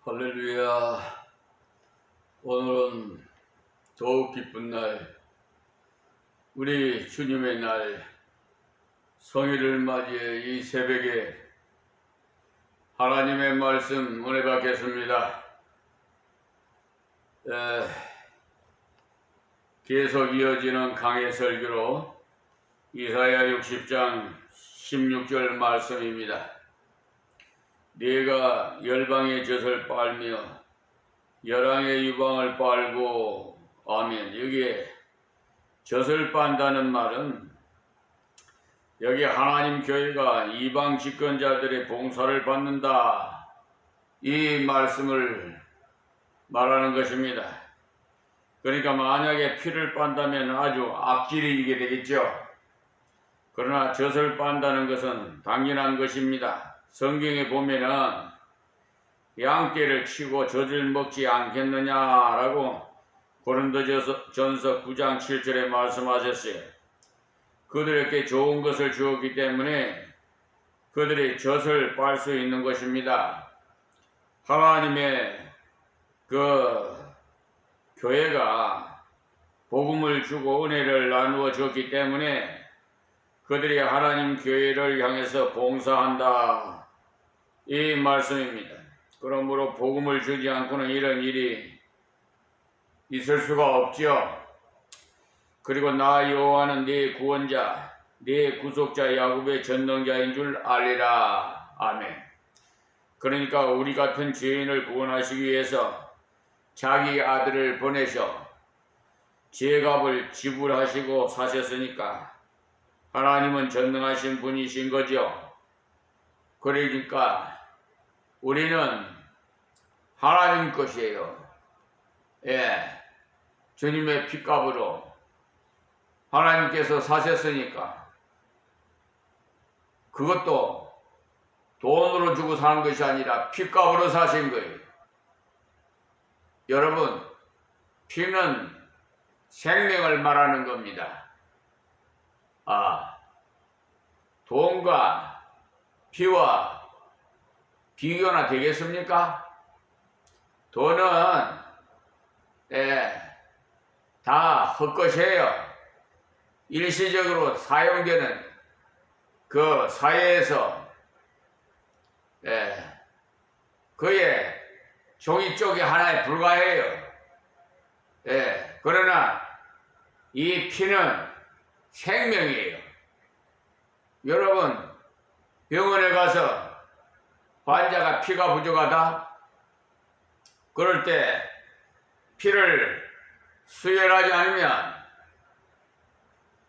할렐루야. 오늘은 더욱 기쁜 날, 우리 주님의 날, 성일을 맞이해 이 새벽에 하나님의 말씀 은혜 받겠습니다. 계속 이어지는 강해 설교로 이사야 60장 16절 말씀입니다. 네가 열방의 젖을 빨며 열왕의 유방을 빨고. 아멘. 여기에 젖을 빤다는 말은 여기 하나님 교회가 이방 집권자들의 봉사를 받는다, 이 말씀을 말하는 것입니다. 그러니까 만약에 피를 빤다면 아주 악질이 이게 되겠죠. 그러나 젖을 빤다는 것은 당연한 것입니다. 성경에 보면은 양떼를 치고 젖을 먹지 않겠느냐라고 고린도전서 9장 7절에 말씀하셨어요. 그들에게 좋은 것을 주었기 때문에 그들이 젖을 빨 수 있는 것입니다. 하나님의 교회가 복음을 주고 은혜를 나누어 줬기 때문에 그들이 하나님 교회를 향해서 봉사한다, 이 말씀입니다. 그러므로 복음을 주지 않고는 이런 일이 있을 수가 없죠. 그리고 나 여호와는 네 구원자, 네 구속자, 야곱의 전능자인 줄 알리라. 아멘. 그러니까 우리 같은 죄인을 구원하시기 위해서 자기 아들을 보내셔 죄값을 지불하시고 사셨으니까 하나님은 전능하신 분이신 거죠. 그러니까 우리는 하나님 것이에요. 주님의 핏값으로 하나님께서 사셨으니까 그것도 돈으로 주고 사는 것이 아니라 핏값으로 사신 거예요. 여러분, 피는 생명을 말하는 겁니다. 돈과 피와 비교나 되겠습니까? 돈은 다 헛것이에요. 일시적으로 사용되는 그 사회에서 그의 종이 쪽이 하나에 불과해요. 그러나 이 피는 생명이에요. 여러분, 병원에 가서 환자가 피가 부족하다? 그럴 때 피를 수혈하지 않으면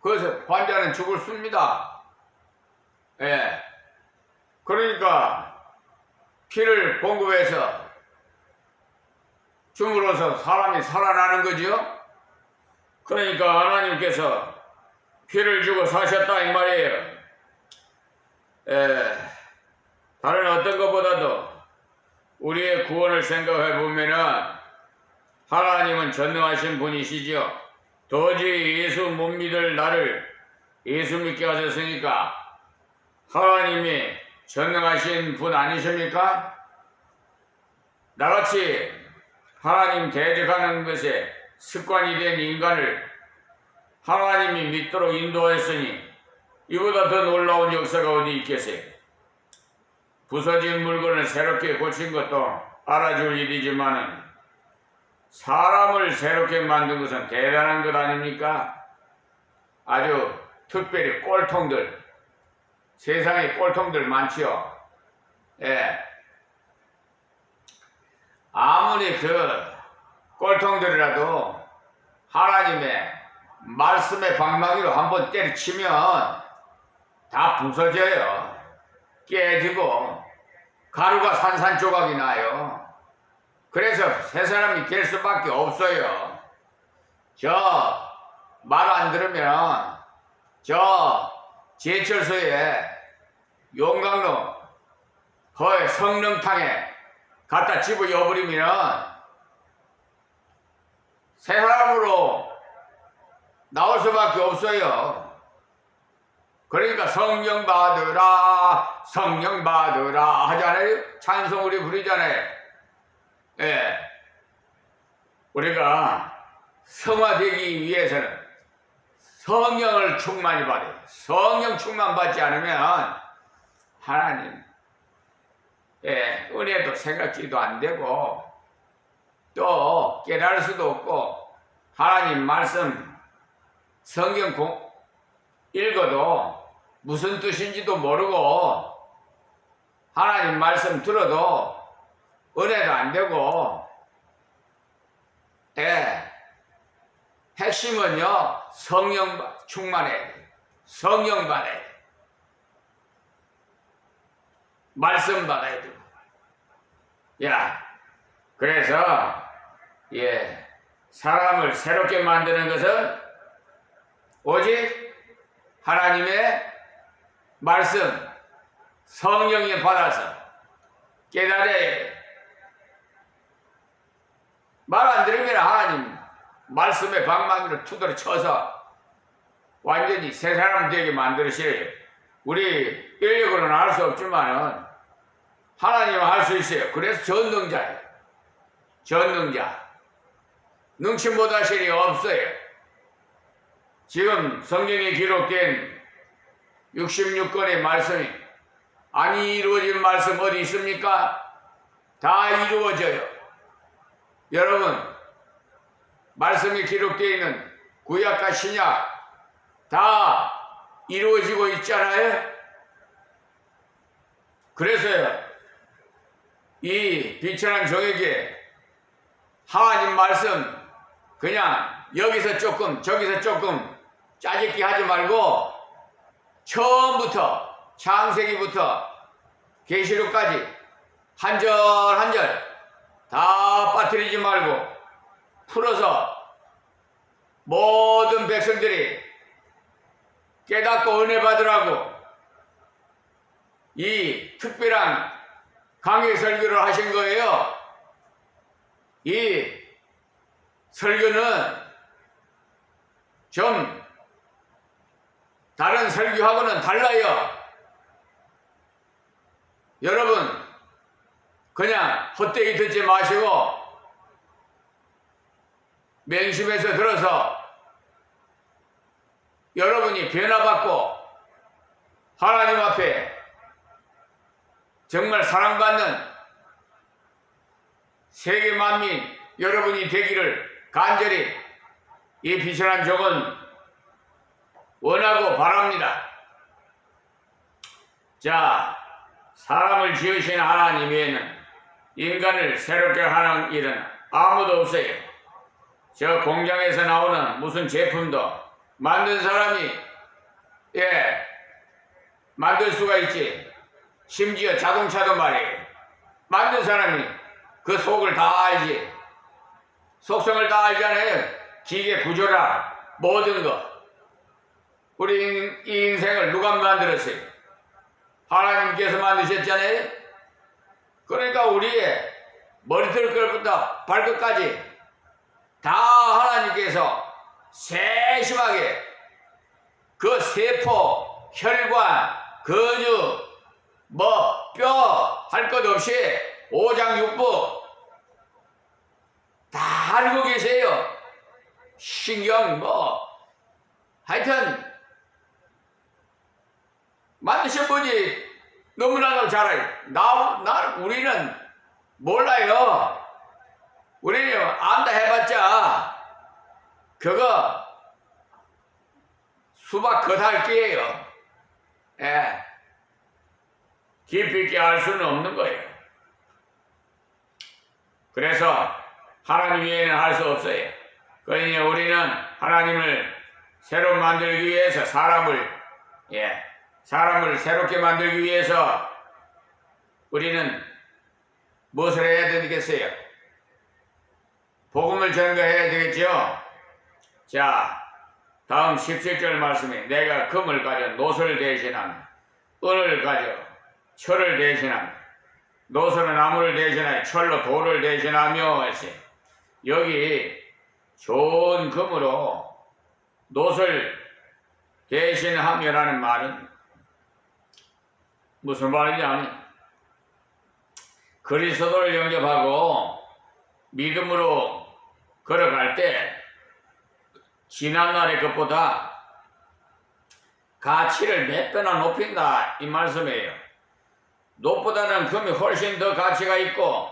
그래서 환자는 죽을 습니다. 그러니까 피를 공급해서 줌으로써 사람이 살아나는 거죠. 그러니까 하나님께서 피를 주고 사셨다, 이 말이에요. 다른 어떤 것보다도 우리의 구원을 생각해 보면은 하나님은 전능하신 분이시죠. 도저히 예수 못 믿을 나를 예수 믿게 하셨으니까 하나님이 전능하신 분 아니십니까? 나같이 하나님 대적하는 것에 습관이 된 인간을 하나님이 믿도록 인도하였으니 이보다 더 놀라운 역사가 어디 있겠어요? 부서진 물건을 새롭게 고친 것도 알아줄 일이지만은 사람을 새롭게 만든 것은 대단한 것 아닙니까? 아주 특별히 꼴통들, 세상에 꼴통들 많지요. 아무리 그 꼴통들이라도 하나님의 말씀의 방망이로 한번 때려치면 다 부서져요. 깨지고 가루가 산산조각이 나요. 그래서 새 사람이 될 수밖에 없어요. 저 말 안 들으면 저 제철소에 용광로 거의 성능탕에 갖다 집어여버리면 새 사람으로 나올 수밖에 없어요. 그러니까 성령 받으라, 성령 받으라 하잖아요. 찬송 우리 부르잖아요. 예, 우리가 성화되기 위해서는 성령을 충만히 받아요. 성령 충만 받지 않으면 하나님 은혜도 생각지도 안 되고 또 깨달을 수도 없고 하나님 말씀 성경 읽어도 무슨 뜻인지도 모르고 하나님 말씀 들어도 은혜도 안 되고 핵심은요 성령 충만해야 돼. 성령 받아야 돼. 말씀 받아야 되고. 그래서 사람을 새롭게 만드는 것은 오직 하나님의 말씀 성령에 받아서 깨달아야 돼. 말 안 들으면 하나님 말씀의 방망이로 투도를 쳐서 완전히 새 사람 되게 만드시래요. 우리 인력으로는 할 수 없지만은 하나님은 할 수 있어요. 그래서 전능자예요. 전능자. 능치 못하실 리 없어요. 지금 성경에 기록된 66권의 말씀이 안 이루어진 말씀 어디 있습니까? 다 이루어져요. 여러분 말씀이 기록되어 있는 구약과 신약 다 이루어지고 있잖아요. 그래서요 이 비천한 종에게 하나님 말씀 그냥 여기서 조금 저기서 조금 짜집기 하지 말고 처음부터 창세기부터 계시록까지 한 절 한 절 다 빠뜨리지 말고 풀어서 모든 백성들이 깨닫고 은혜 받으라고 이 특별한 강의 설교를 하신 거예요. 이 설교는 좀 다른 설교하고는 달라요. 여러분 그냥 헛되이 듣지 마시고 맹심해서 들어서 여러분이 변화받고 하나님 앞에 정말 사랑받는 세계 만민 여러분이 되기를 간절히 이 비천한 종은 원하고 바랍니다. 자, 사람을 지으신 하나님 외에는 인간을 새롭게 하는 일은 아무도 없어요. 저 공장에서 나오는 무슨 제품도 만든 사람이 만들 수가 있지. 심지어 자동차도 말이에요. 만든 사람이 그 속을 다 알지. 속성을 다 알잖아요. 기계 구조라 모든 거. 우리 이 인생을 누가 만들었어요? 하나님께서 만드셨잖아요. 그러니까 우리의 머리털끝부터 발끝까지 다 하나님께서 세심하게 그 세포, 혈관, 근육, 뼈 할 것 없이 오장육부 다 알고 계세요. 신경 하여튼 만드신 분이 너무나도 잘 알아요. 우리는 몰라요. 우리는 안다 해봤자 그거 수박 겉핥기예요. 깊이 있게 알 수는 없는 거예요. 그래서 하나님 외에는 할 수 없어요. 그러니 우리는 하나님을 새로 만들기 위해서 사람을 새롭게 만들기 위해서 우리는 무엇을 해야 되겠어요? 복음을 전가해야 되겠죠? 자, 다음 17절 말씀에 내가 금을 가져 노소를 대신하며 은을 가져 철을 대신하며 노소는 나무를 대신하여 철로 돌을 대신하며 했어요. 여기 좋은 금으로 노소를 대신하며라는 말은 무슨 말이냐면 그리스도를 영접하고 믿음으로 걸어갈 때 지난날의 것보다 가치를 몇 배나 높인다 이 말씀이에요. 노보다는 금이 훨씬 더 가치가 있고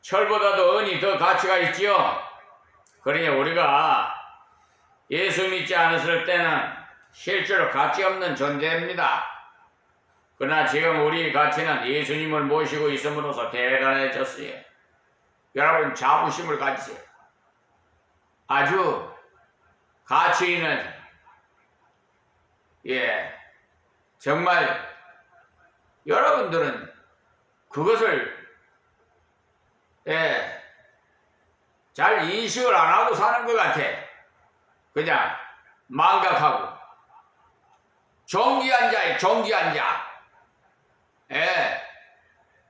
철보다도 은이 더 가치가 있지요. 그러니 우리가 예수 믿지 않았을 때는 실제로 가치 없는 존재입니다. 그러나 지금 우리 가치는 예수님을 모시고 있음으로써 대단해졌어요. 여러분 자부심을 가지세요. 아주 가치 있는 정말 여러분들은 그것을 잘 인식을 안 하고 사는 것 같아. 그냥 망각하고 존귀한 자예요. 존귀한 자.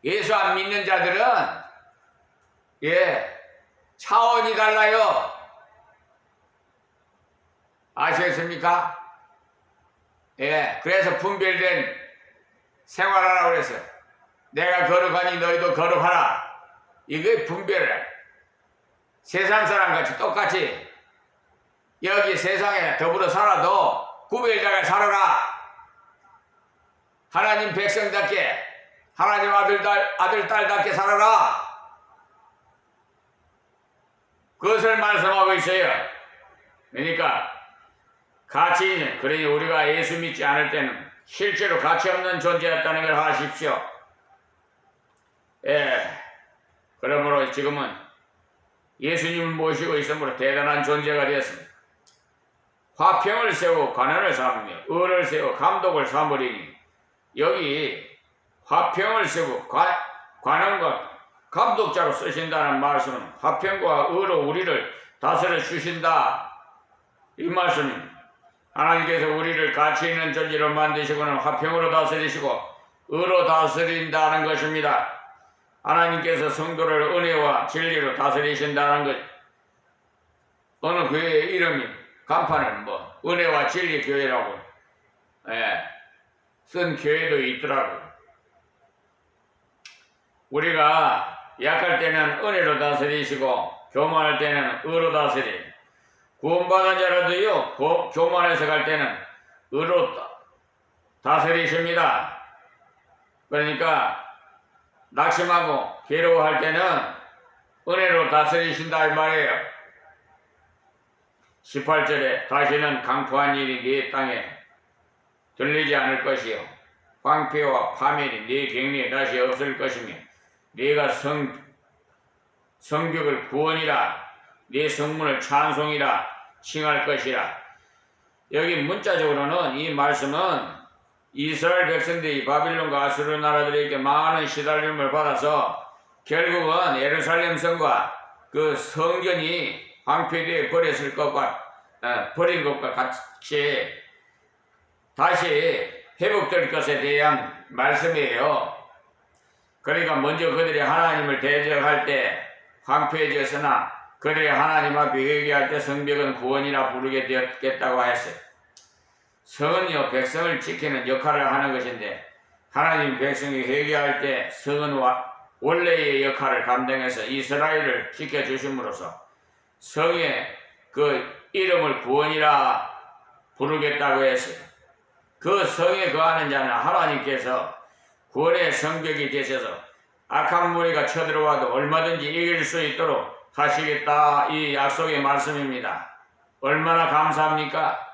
예수 안 믿는 자들은 차원이 달라요. 아시겠습니까? 그래서 분별된 생활하라고 그래서 내가 거룩하니 너희도 거룩하라. 이게 분별을 세상 사람 같이 똑같이 여기 세상에 더불어 살아도 구별자가 살아라. 하나님 백성답게 하나님 아들 딸답게 살아라. 그것을 말씀하고 있어요. 그러니까 가치 있는, 그러니 우리가 예수 믿지 않을 때는 실제로 가치 없는 존재였다는 걸 아십시오. 그러므로 지금은 예수님을 모시고 있으므로 대단한 존재가 되었습니다. 화평을 세우고 관원을 삼으며 의를 세우고 감독을 삼으리니, 여기 화평을 세우고 관원과 감독자로 쓰신다는 말씀은 화평과 의로 우리를 다스려 주신다 이 말씀입니다. 하나님께서 우리를 가치 있는 존재로 만드시고는 화평으로 다스리시고 의로 다스린다는 것입니다. 하나님께서 성도를 은혜와 진리로 다스리신다는 것. 어느 교회의 이름이 간판은 은혜와 진리 교회라고 쓴 교회도 있더라고요. 우리가 약할 때는 은혜로 다스리시고 교만할 때는 의로 다스리. 구원받은 자라도요 교만해서 갈 때는 의로 다스리십니다. 그러니까 낙심하고 괴로워할 때는 은혜로 다스리신다 이 말이에요. 18절에 다시는 강포한 일이 네 땅에 들리지 않을 것이요 황폐와 파멸이 네 격리에 다시 없을 것이며 네가 성벽을 구원이라 네 성문을 찬송이라 칭할 것이라. 여기 문자적으로는 이 말씀은 이스라엘 백성들이 바빌론과 아수르 나라들에게 많은 시달림을 받아서 결국은 예루살렘 성과 그 성전이 황폐되어 버린 것과 같이 다시 회복될 것에 대한 말씀이에요. 그러니까 먼저 그들이 하나님을 대적할 때 황폐해졌으나 그들이 하나님 앞에 회개할 때 성벽은 구원이라 부르게 되었겠다고 했어요. 성은요 백성을 지키는 역할을 하는 것인데 하나님 백성이 회개할 때 성은 원래의 역할을 감당해서 이스라엘을 지켜주심으로써 성의 그 이름을 구원이라 부르겠다고 했어요. 그 성에 거하는 자는 하나님께서 구원의 성벽이 되셔서 악한 무리가 쳐들어와도 얼마든지 이길 수 있도록 하시겠다 이 약속의 말씀입니다. 얼마나 감사합니까?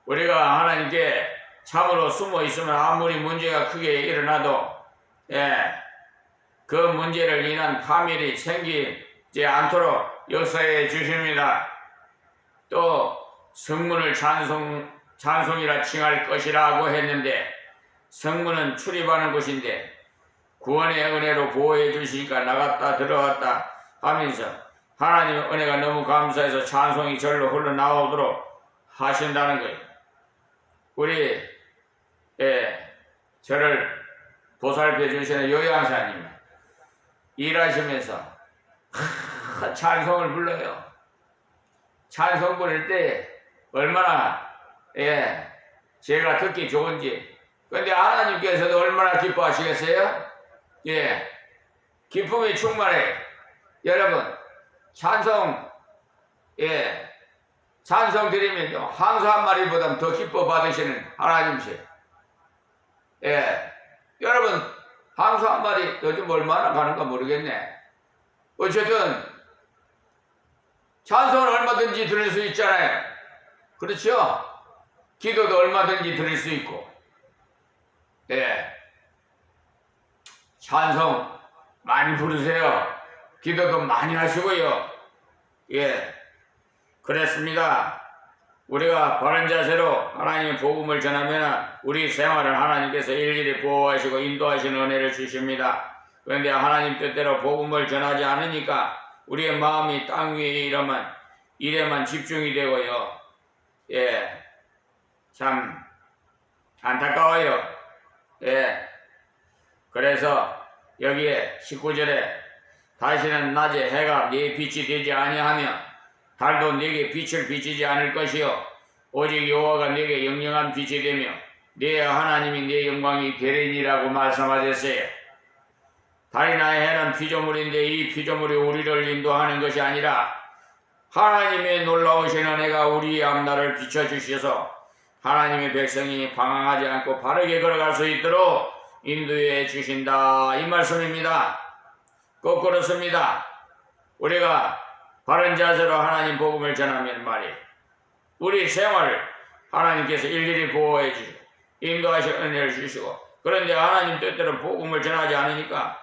우리가 하나님께 참으로 숨어 있으면 아무리 문제가 크게 일어나도 그 문제를 인한 파멸이 생기지 않도록 역사해 주십니다. 또 성문을 찬송이라 칭할 것이라고 했는데 성문은 출입하는 곳인데 구원의 은혜로 보호해 주시니까 나갔다 들어왔다 하면서 하나님의 은혜가 너무 감사해서 찬송이 절로 흘러나오도록 하신다는 거예요. 우리 저를 보살펴 주시는 요양사님 일하시면서 찬송을 불러요. 찬송 부를 때 얼마나 제가 듣기 좋은지. 근데 하나님께서도 얼마나 기뻐하시겠어요? 기쁨이 충만해. 여러분 찬송, 찬송 드리면요, 항소 한 마리보다 더 기뻐 받으시는 하나님이세요. 여러분, 항소 한 마리 요즘 얼마나 가는가 모르겠네. 어쨌든, 찬송은 얼마든지 들을 수 있잖아요. 그렇죠? 기도도 얼마든지 들을 수 있고. 찬송 많이 부르세요. 기도도 많이 하시고요. 그랬습니다. 우리가 바른 자세로 하나님의 복음을 전하면 우리 생활을 하나님께서 일일이 보호하시고 인도하시는 은혜를 주십니다. 그런데 하나님 뜻대로 복음을 전하지 않으니까 우리의 마음이 땅 위에 일에만 집중이 되고요. 참 안타까워요. 그래서 여기에 19절에 다시는 낮에 해가 네 빛이 되지 아니하며 달도 네게 빛을 비치지 않을 것이요 오직 여호와가 네게 영영한 빛이 되며 네 하나님이 네 영광이 되리니라고 말씀하셨어요. 달이나 해는 피조물인데 이 피조물이 우리를 인도하는 것이 아니라 하나님의 놀라우신 은혜가 우리의 앞날을 비춰주셔서 하나님의 백성이 방황하지 않고 바르게 걸어갈 수 있도록 인도해 주신다, 이 말씀입니다. 꼭 그렇습니다. 우리가 바른 자세로 하나님 복음을 전하면 말이에요, 우리 생활을 하나님께서 일일이 보호해 주시고 인도하실 은혜를 주시고, 그런데 하나님 뜻대로 복음을 전하지 않으니까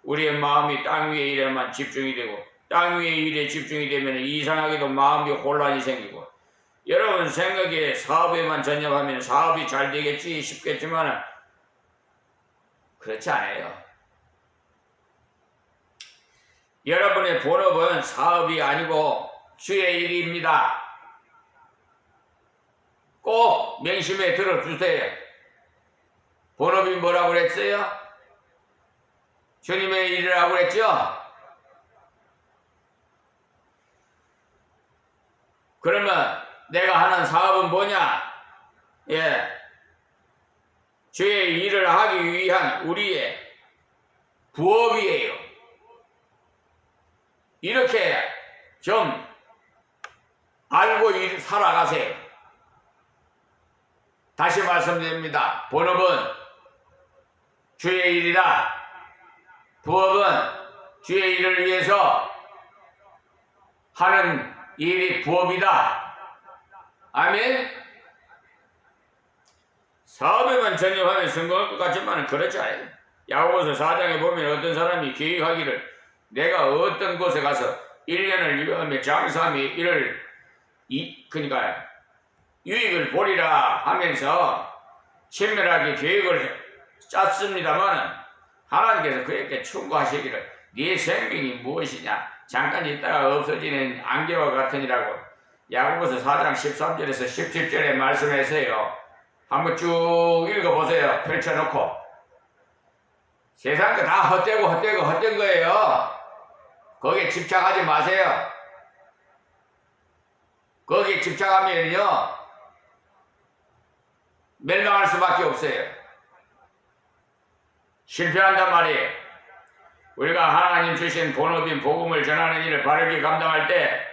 우리의 마음이 땅 위의 일에만 집중이 되고, 땅 위의 일에 집중이 되면 이상하게도 마음이 혼란이 생기고, 여러분 생각에 사업에만 전념하면 사업이 잘 되겠지 싶겠지만 그렇지 않아요. 여러분의 본업은 사업이 아니고 주의 일입니다. 꼭 명심해 들어주세요. 본업이 뭐라고 그랬어요? 주님의 일이라고 그랬죠? 그러면 내가 하는 사업은 뭐냐? 주의 일을 하기 위한 우리의 부업이에요. 이렇게 좀 알고 살아가세요. 다시 말씀드립니다. 본업은 주의 일이다. 부업은 주의 일을 위해서 하는 일이 부업이다. 아멘. 사업에만 전념하면 성공할 것 같지만 그렇지 않아요. 야고보서 4장에 보면 어떤 사람이 계획하기를 내가 어떤 곳에 가서 1년을 일하며 장사하며 그러니까 유익을 보리라 하면서 친밀하게 계획을 짰습니다만 하나님께서 그에게 충고하시기를 네 생명이 무엇이냐, 잠깐 있다가 없어지는 안개와 같으니라고 야고보서 4장 13절에서 17절에 말씀하세요. 한번 쭉 읽어보세요. 펼쳐놓고. 세상 거 다 헛된 거예요. 거기에 집착하지 마세요. 거기에 집착하면요 멸망할 수밖에 없어요. 실패한단 말이에요. 우리가 하나님 주신 본업인 복음을 전하는 일을 바르게 감당할 때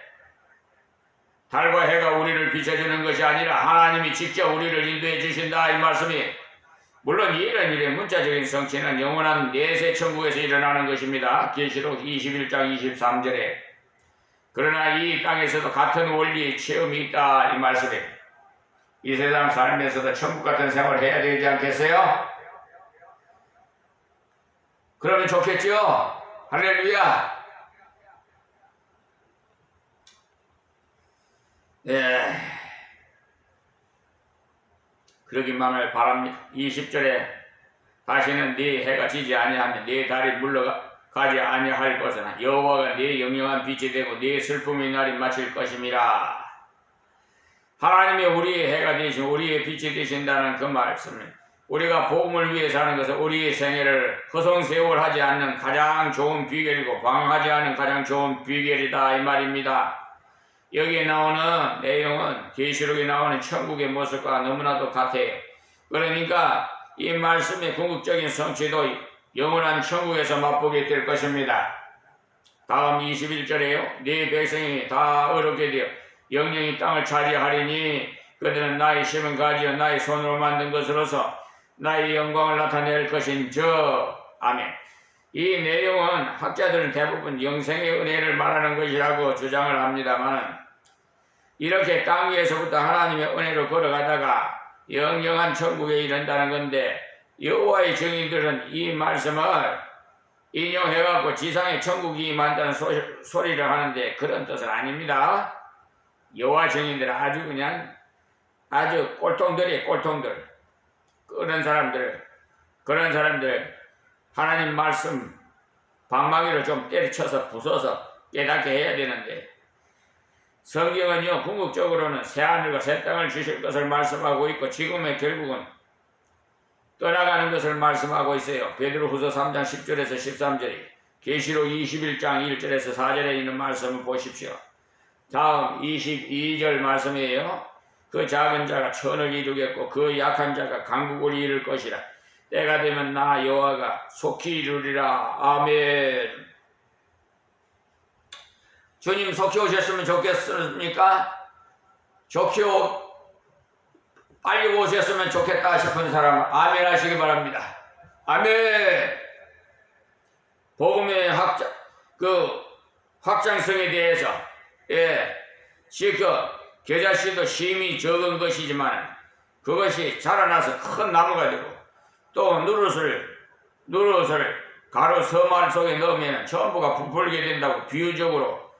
달과 해가 우리를 비춰주는 것이 아니라 하나님이 직접 우리를 인도해 주신다, 이 말씀이. 물론 이런 일의 문자적인 성취는 영원한 내세 천국에서 일어나는 것입니다. 계시록 21장 23절에. 그러나 이 땅에서도 같은 원리의 체험이 있다, 이 말씀이. 이 세상 살면서도 천국 같은 생활을 해야 되지 않겠어요? 그러면 좋겠죠? 할렐루야. 그러기만을 바랍니다. 20절에 다시는 네 해가 지지 아니하며 네 달이 물러가지 아니할 것은 여호와가 네 영영한 빛이 되고 네 슬픔의 날이 마칠 것임이라. 하나님이 우리의 해가 되시고 우리의 빛이 되신다는 그 말씀은 우리가 복음을 위해 사는 것은 우리의 생애를 허송세월하지 않는 가장 좋은 비결이고 방황하지 않은 가장 좋은 비결이다, 이 말입니다. 여기에 나오는 내용은 계시록에 나오는 천국의 모습과 너무나도 같아요. 그러니까 이 말씀의 궁극적인 성취도 영원한 천국에서 맛보게 될 것입니다. 다음 21절에요. 네 백성이 다 어렵게 되어 영영이 땅을 차지하리니 그들은 나의 심은 가지여 나의 손으로 만든 것으로서 나의 영광을 나타낼 것인저. 아멘. 이 내용은 학자들은 대부분 영생의 은혜를 말하는 것이라고 주장을 합니다만, 이렇게 땅 위에서부터 하나님의 은혜로 걸어가다가 영영한 천국에 이른다는 건데, 여호와의 증인들은 이 말씀을 인용해갖고 지상에 천국이 임한다는 소리를 하는데 그런 뜻은 아닙니다. 여호와 증인들은 아주 꼴통들이에요. 꼴통들. 그런 사람들 하나님 말씀 방망이로 좀 때려쳐서 부숴서 깨닫게 해야 되는데, 성경은요 궁극적으로는 새하늘과 새 땅을 주실 것을 말씀하고 있고 지금의 결국은 떠나가는 것을 말씀하고 있어요. 베드로후서 3장 10절에서 13절이, 계시록 21장 1절에서 4절에 있는 말씀을 보십시오. 다음 22절 말씀이에요. 그 작은 자가 천을 이루겠고 그 약한 자가 강국을 이룰 것이라. 때가 되면 나 여호와가 속히 이루리라. 아멘. 주님 속히 오셨으면 좋겠습니까? 빨리 오셨으면 좋겠다 싶은 사람은 아멘 하시기 바랍니다. 아멘. 복음의 확장성에 대해서 실컷 겨자씨도 심이 적은 것이지만 그것이 자라나서 큰 나무가 되고, 또 누릇을 가루 서말 속에 넣으면 전부가 부풀게 된다고 비유적으로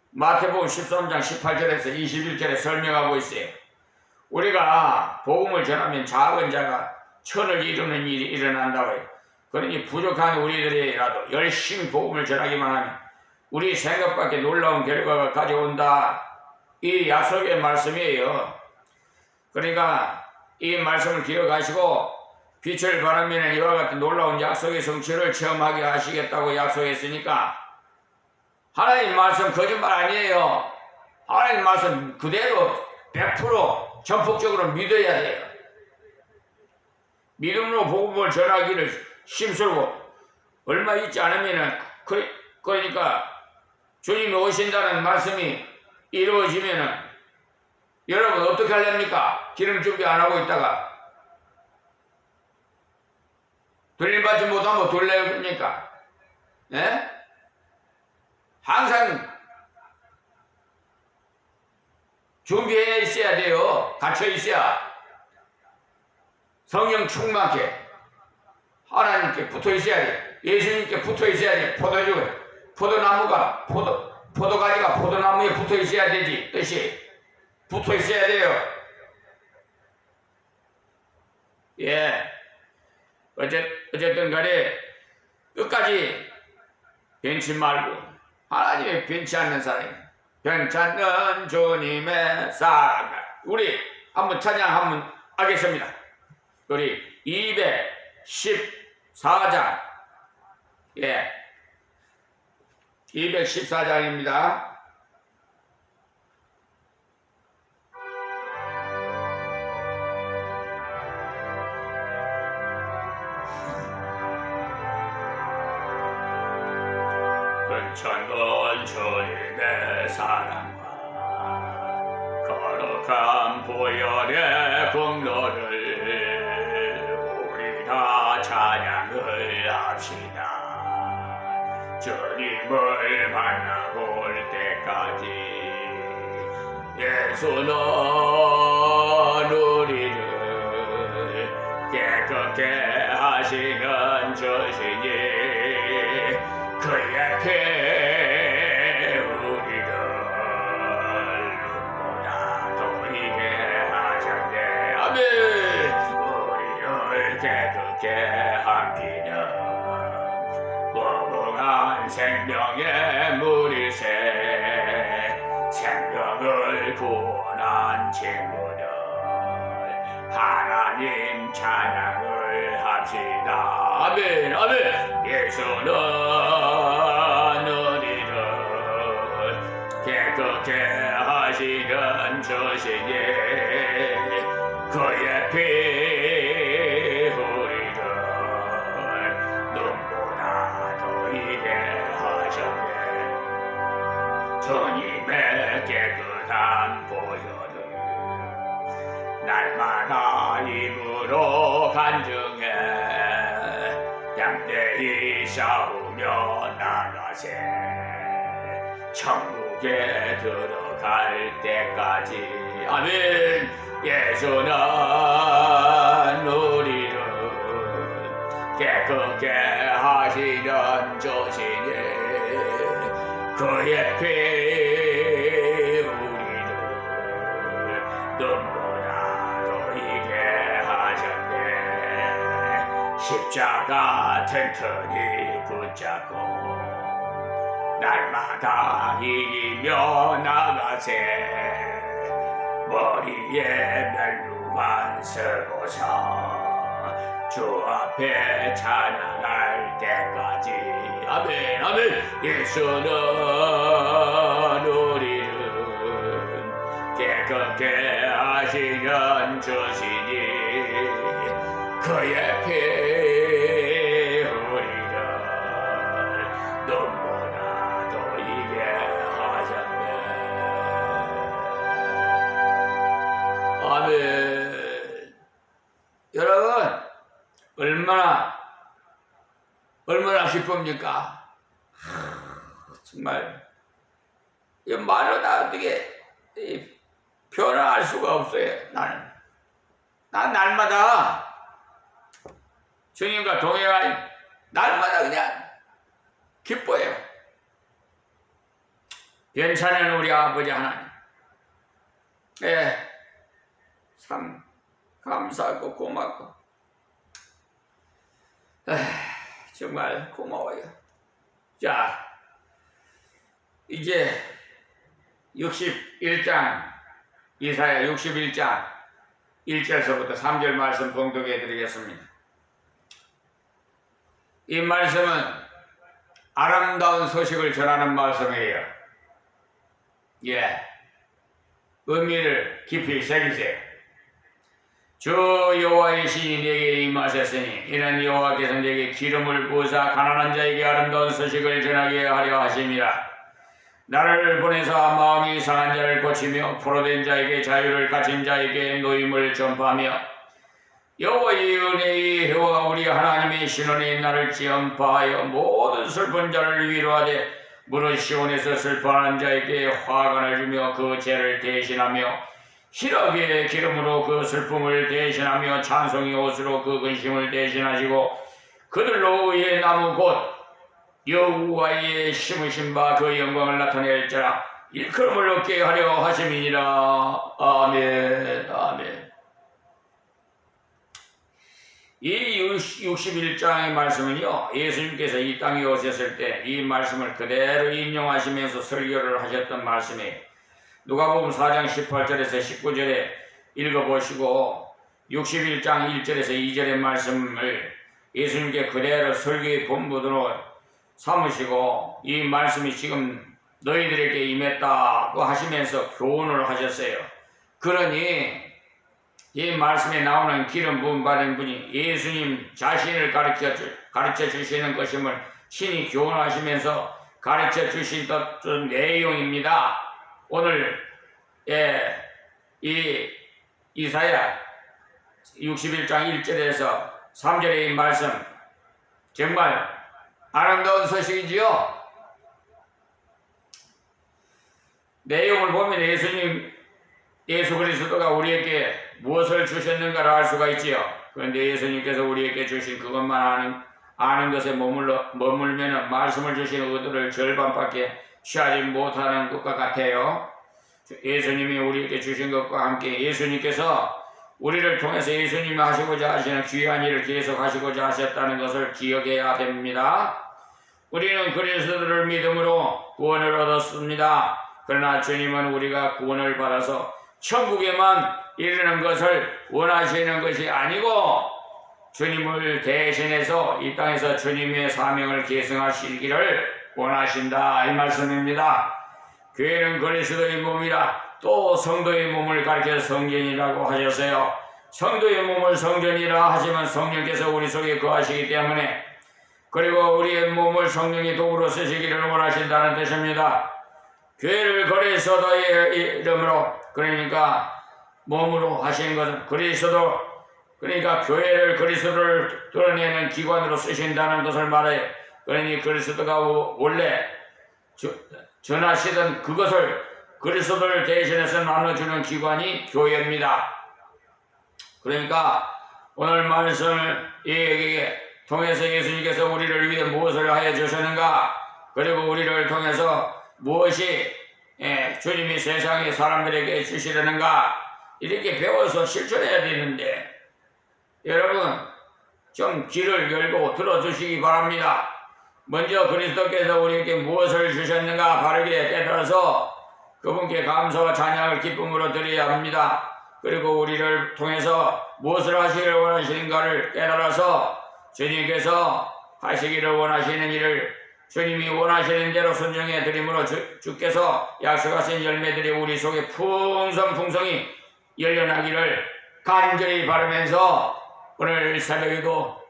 마태복음 13장 18절에서 21절에 설명하고 있어요. 우리가 복음을 전하면 작은 자가 천을 이루는 일이 일어난다고 해요. 그러니 부족한 우리들이라도 열심히 복음을 전하기만 하면 우리 생각밖에 놀라운 결과가 가져온다. 이 약속의 말씀이에요. 그러니까 이 말씀을 기억하시고 빛을 바라면 이와 같은 놀라운 약속의 성취를 체험하게 하시겠다고 약속했으니까, 하나님 말씀 거짓말 아니에요. 하나님 말씀 그대로 100% 전폭적으로 믿어야 돼요. 믿음으로 복음을 전하기를 힘쓰고 얼마 있지 않으면은 그러니까 주님이 오신다는 말씀이 이루어지면은 여러분 어떻게 하렵니까? 기름 준비 안 하고 있다가 돌림받지 못하면 돌려입니까? 예? 항상 준비해 있어야 돼요. 갇혀 있어야. 성령 충만케 하나님께 붙어 있어야 돼. 예수님께 붙어 있어야 돼. 포도가지가 포도나무에 붙어 있어야 되지. 뜻이 붙어 있어야 돼요. 예. 어쨌든 간에 끝까지 변치 말고 하나님의 변치 않는 사랑이, 변치 않는 주님의 사랑. 우리 한번 찬양 한번 하겠습니다. 우리 214장 214장입니다. 천건 주님의 사랑과 거룩한 보혈의 공로를 우리 다 찬양을 합시다. 주님을 만나볼 때까지 예수는 우리를 깨끗게 하시는 주시니 그의 피 우리를 눈보다 더이게 하셨네. 아멘. 우리를 깨끗게 한 피는 무궁한 생명의 물일새. 생명을 구원한 친구들 하나님 찬양을 합시다. 아멘. 아멘. 예수는 우리를 깨끗게 하시는 주시니 그의 피 우리를 눈보다 더이게 하셨네. 날마다 입으로 간증해 담대히 싸우며 나가세 천국에 들어갈 때까지 아멘. 예수는 우리를 깨끗게 하시는 주시니 그의 피 우리를 눈보다 더이게 하셨네. 십자가 튼튼히 붙잡고 날마다 이기며 나가세 머리에 멜루만 쓰고서 주 앞에 찬양할 때까지 아멘 아멘. 예수는 우리를 깨끗게 하시는 주시니 그의 피 우리를 눈보다 더이게 하셨네. 아멘. 여러분 얼마나 기쁩니까? 정말 이 말로 다 어떻게 표현할 수가 없어요. 난 날마다 주님과 동행할 날마다 그냥 기뻐요. 괜찮은 우리 아버지 하나님, 참 감사하고 고맙고 정말 고마워요. 자, 이제 61장 이사야 61장 1절서부터 3절 말씀 봉독해 드리겠습니다. 이 말씀은 아름다운 소식을 전하는 말씀이에요. 의미를 깊이 새기세요. 주 여호와의 신이 내게 임하셨으니 이는 여호와께서 내게 기름을 부으사 가난한 자에게 아름다운 소식을 전하게 하려 하심이라. 나를 보내사 마음이 상한 자를 고치며 포로된 자에게 자유를 가진 자에게 노임을 전파하며 여호와의 은혜의 해와 우리 하나님의 신원의 나를 지연파하여 모든 슬픈 자를 위로하되 무릇 시온에서 슬퍼하는 자에게 화관을 주며 그 죄를 대신하며 희락의 기름으로 그 슬픔을 대신하며 찬송의 옷으로 그 근심을 대신하시고 그들로 의의 나무 곧 여호와의 심으신 바 그 영광을 나타낼 자라 일컬음을 얻게 하려 하심이니라. 아멘 아멘. 이 61장의 말씀은요, 예수님께서 이 땅에 오셨을 때 이 말씀을 그대로 인용하시면서 설교를 하셨던 말씀이에요. 누가복음 4장 18절에서 19절에 읽어보시고 61장 1절에서 2절의 말씀을 예수님께 그대로 설교의 본문으로 삼으시고 이 말씀이 지금 너희들에게 임했다고 하시면서 교훈을 하셨어요. 그러니 이 말씀에 나오는 기름 부음 받은 분이 예수님 자신을 가르쳐 주시는 것임을 신이 교훈하시면서 가르쳐 주신 내용입니다. 오늘 이 이사야 61장 1절에서 3절의 이 말씀 정말 아름다운 소식이지요. 내용을 보면 예수 그리스도가 우리에게 무엇을 주셨는가를 알 수가 있지요. 그런데 예수님께서 우리에게 주신 그것만 아는 것에 머물면 말씀을 주신 의도를 절반밖에 취하지 못하는 것과 같아요. 예수님이 우리에게 주신 것과 함께 예수님께서 우리를 통해서 예수님이 하시고자 하시는 귀한 일을 계속 하시고자 하셨다는 것을 기억해야 됩니다. 우리는 그리스도를 믿음으로 구원을 얻었습니다. 그러나 주님은 우리가 구원을 받아서 천국에만 이르는 것을 원하시는 것이 아니고 주님을 대신해서 이 땅에서 주님의 사명을 계승하시기를 원하신다 이 말씀입니다. 교회는 그리스도의 몸이라 또 성도의 몸을 가르쳐 성전이라고 하셨어요. 성도의 몸을 성전이라 하시면 성령께서 우리 속에 거하시기 때문에 그리고 우리의 몸을 성령이 도구로 쓰시기를 원하신다는 뜻입니다. 교회를 그리스도의 이름으로 그러니까 몸으로 하신 것은 그리스도, 그러니까 교회를 그리스도를 드러내는 기관으로 쓰신다는 것을 말해요. 그러니 그리스도가 원래 전하시던 그것을 그리스도를 대신해서 나눠주는 기관이 교회입니다. 그러니까 오늘 말씀을 통해서 예수님께서 우리를 위해 무엇을 하여 주셨는가, 그리고 우리를 통해서 무엇이 주님이 세상의 사람들에게 주시려는가, 이렇게 배워서 실천해야 되는데 여러분 좀 귀를 열고 들어주시기 바랍니다. 먼저 그리스도께서 우리에게 무엇을 주셨는가 바르게 깨달아서 그분께 감사와 찬양을 기쁨으로 드려야 합니다. 그리고 우리를 통해서 무엇을 하시기를 원하시는가를 깨달아서 주님께서 하시기를 원하시는 일을 주님이 원하시는 대로 순종해 드림으로 주께서 약속하신 열매들이 우리 속에 풍성풍성히 열려나기를 간절히 바라면서 오늘 새벽에도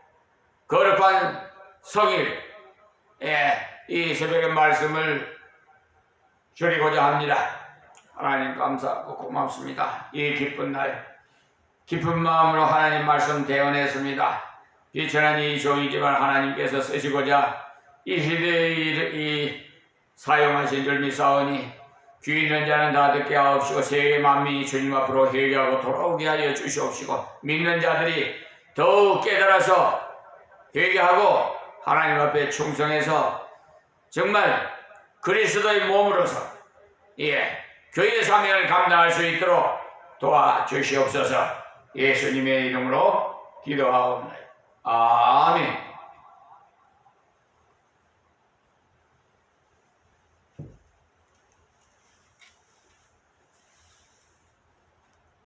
거룩한 성일 이 새벽의 말씀을 드리고자 합니다. 하나님 감사하고 고맙습니다. 이 기쁜 날 기쁜 마음으로 하나님 말씀 대언했습니다. 비천한 이 종이지만 하나님께서 쓰시고자 이 시대에 이 사용하신 줄 믿사오니 귀 있는 자는 다 듣게 하옵시고 세계 만민이 주님 앞으로 회개하고 돌아오게 하여 주시옵시고 믿는 자들이 더욱 깨달아서 회개하고 하나님 앞에 충성해서 정말 그리스도의 몸으로서 교회 사명을 감당할 수 있도록 도와주시옵소서. 예수님의 이름으로 기도하옵나이다. 아멘.